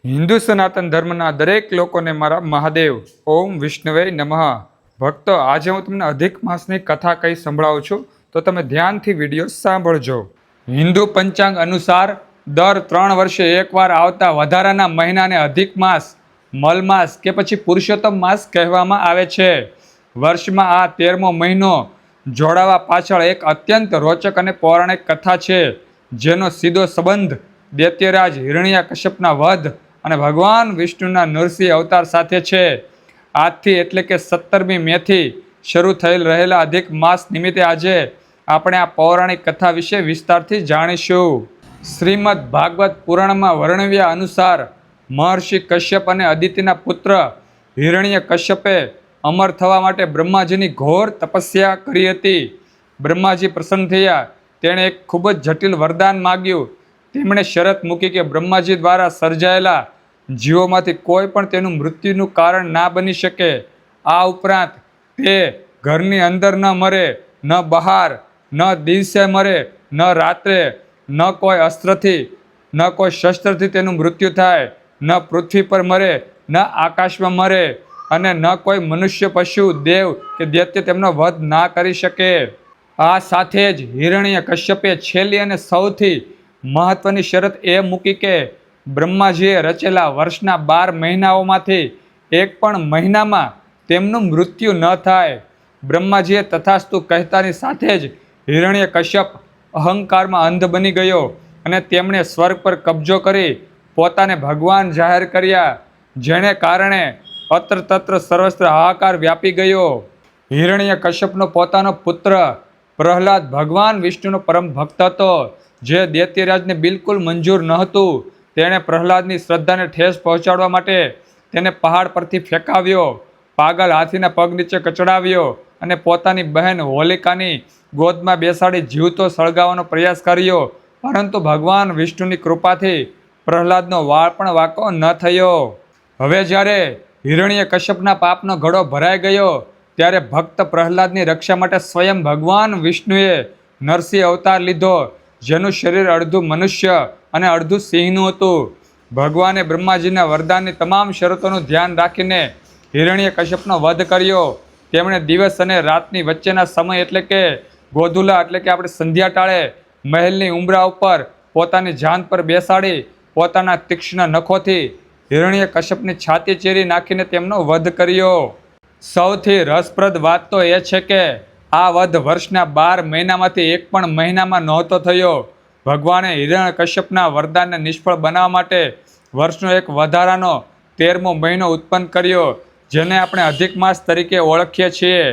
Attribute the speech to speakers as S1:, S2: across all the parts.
S1: હિન્દુ સનાતન ધર્મના દરેક લોકોને મારા મહાદેવ ઓમ વિષ્ણવે નમઃ. ભક્તો, આજે હું તમને અધિક માસની કથા કઈ સંભળાવું છું, તો તમે ધ્યાનથી વિડીયો સાંભળજો. હિન્દુ પંચાંગ અનુસાર દર 3 વર્ષે એકવાર આવતા વધારાના મહિનાને અધિક માસ, મલ માસ કે પછી પુરુષોત્તમ માસ કહેવામાં આવે છે. વર્ષમાં આ 13મો મહિનો જોડાવા પાછળ એક અત્યંત રોચક અને પૌરાણિક કથા છે, જેનો સીધો સંબંધ દૈત્યરાજ હિરણ્યકશ્યપના વધ અને ભગવાન વિષ્ણુના નરસિંહ અવતાર સાથે છે. આજથી એટલે કે 17મી મેથી શરૂ થઈ રહેલા અધિક માસ નિમિત્તે આજે આપણે આ પૌરાણિક કથા વિશે વિસ્તારથી જાણીશું. શ્રીમદ ભાગવત પુરાણમાં વર્ણવ્યા અનુસાર મહર્ષિ કશ્યપ અને અદિતિના પુત્ર હિરણ્યકશ્યપે અમર થવા માટે બ્રહ્માજીની ઘોર તપસ્યા કરી હતી. બ્રહ્માજી પ્રસન્ન થયા. તેણે એક ખૂબ જ જટિલ વરદાન માગ્યું. તેમણે શરત મૂકી કે બ્રહ્માજી દ્વારા સર્જાયેલા જીવોમાંથી કોઈ પણ તેનું મૃત્યુનું કારણ ના બની શકે. આ ઉપરાંત તે ઘરની અંદર ન મરે, ન બહાર, ન દિવસે મરે, ન રાત્રે, ન કોઈ અસ્ત્રથી, ન કોઈ શસ્ત્રથી તેનું મૃત્યુ થાય, ન પૃથ્વી પર મરે, ન આકાશમાં મરે, અને ન કોઈ મનુષ્ય, પશુ, દેવ કે દૈત્ય તેમનો વધ ના કરી શકે. આ સાથે જ હિરણ્યકશ્યપે છેલ્લી અને સૌથી મહત્વની શરત એ મૂકી કે બ્રહ્માજીએ રચેલા વર્ષના 12 મહિનાઓમાંથી એક પણ મહિનામાં તેમનું મૃત્યુ ન થાય. બ્રહ્માજીએ તથાસ્તુ કહેતાની સાથે જ હિરણ્યકશ્યપ અહંકારમાં અંધ બની ગયો અને તેમણે સ્વર્ગ પર કબજો કરી પોતાને ભગવાન જાહેર કર્યા, જેને કારણે અત્ર તત્ર સર્વત્ર હાહાકાર વ્યાપી ગયો. હિરણ્યકશ્યપનો પોતાનો પુત્ર પ્રહલાદ ભગવાન વિષ્ણુનો પરમ ભક્ત હતો, જે દૈત્યરાજને બિલકુલ મંજૂર ન હતું. તેણે પ્રહલાદની શ્રદ્ધાને ઠેસ પહોંચાડવા માટે તેને પહાડ પરથી ફેંકાવ્યો, પાગલ હાથીના પગ નીચે કચડાવ્યો અને પોતાની બહેન હોલિકાની ગોદમાં બેસાડી જીવતો સળગાવવાનો પ્રયાસ કર્યો. પરંતુ ભગવાન વિષ્ણુની કૃપાથી પ્રહલાદનો વાળ પણ વાંકો ન થયો. હવે જ્યારે હિરણ્યકશ્યપના પાપનો ઘડો ભરાઈ ગયો, ત્યારે ભક્ત પ્રહલાદની રક્ષા માટે સ્વયં ભગવાન વિષ્ણુએ નરસિંહ અવતાર લીધો, જેનું શરીર અડધું મનુષ્ય અને અડધું સિંહનું હતું. ભગવાને બ્રહ્માજીના વરદાનની તમામ શરતોનું ધ્યાન રાખીને હિરણ્યકશ્યપનો વધ કર્યો. તેમણે દિવસ અને રાતની વચ્ચેના સમય એટલે કે ગોધુલા એટલે કે આપણે સંધ્યા ટાળે મહેલની ઉંબરા ઉપર પોતાની જાન પર બેસાડી પોતાના તીક્ષ્ણ નખોથી હિરણ્યકશ્યપની છાતી ચીરી નાખીને તેમનો વધ કર્યો. સૌથી રસપ્રદ વાત તો એ છે કે આ વધ વર્ષના 12 મહિનામાંથી એક પણ મહિનામાં નહોતો થયો. ભગવાને હિરણ્યકશ્યપના વરદાનને નિષ્ફળ બનાવવા માટે વર્ષનો એક વધારાનો 13મો મહિનો ઉત્પન્ન કર્યો, જેને આપણે અધિક માસ તરીકે ઓળખીએ છીએ.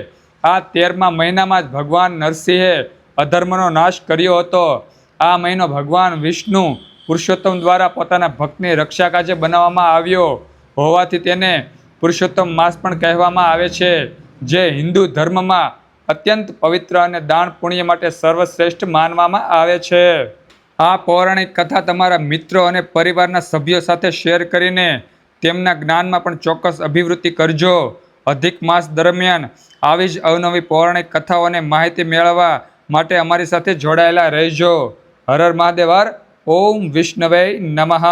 S1: આ 13મા મહિનામાં જ ભગવાન નરસિંહે અધર્મનો નાશ કર્યો હતો. આ મહિનો ભગવાન વિષ્ણુ પુરુષોત્તમ દ્વારા પોતાના ભક્તની રક્ષા કાજે બનાવવામાં આવ્યો હોવાથી તેને પુરુષોત્તમ માસ પણ કહેવામાં આવે છે, જે હિન્દુ ધર્મમાં અત્યંત પવિત્ર અને દાન પુણ્ય માટે સર્વશ્રેષ્ઠ માનવામાં આવે છે. આ પૌરાણિક કથા તમારા મિત્રો અને પરિવારના સભ્યો સાથે શેર કરીને તેમના જ્ઞાનમાં પણ ચોક્કસ અભિવૃદ્ધિ કરજો. અધિક માસ દરમિયાન આવી જ અવનવી પૌરાણિક કથાઓ અને માહિતી મેળવવા માટે અમારી સાથે જોડાયેલા રહેજો. હર હર મહાદેવ. ઓમ વિષ્ણવે નમઃ.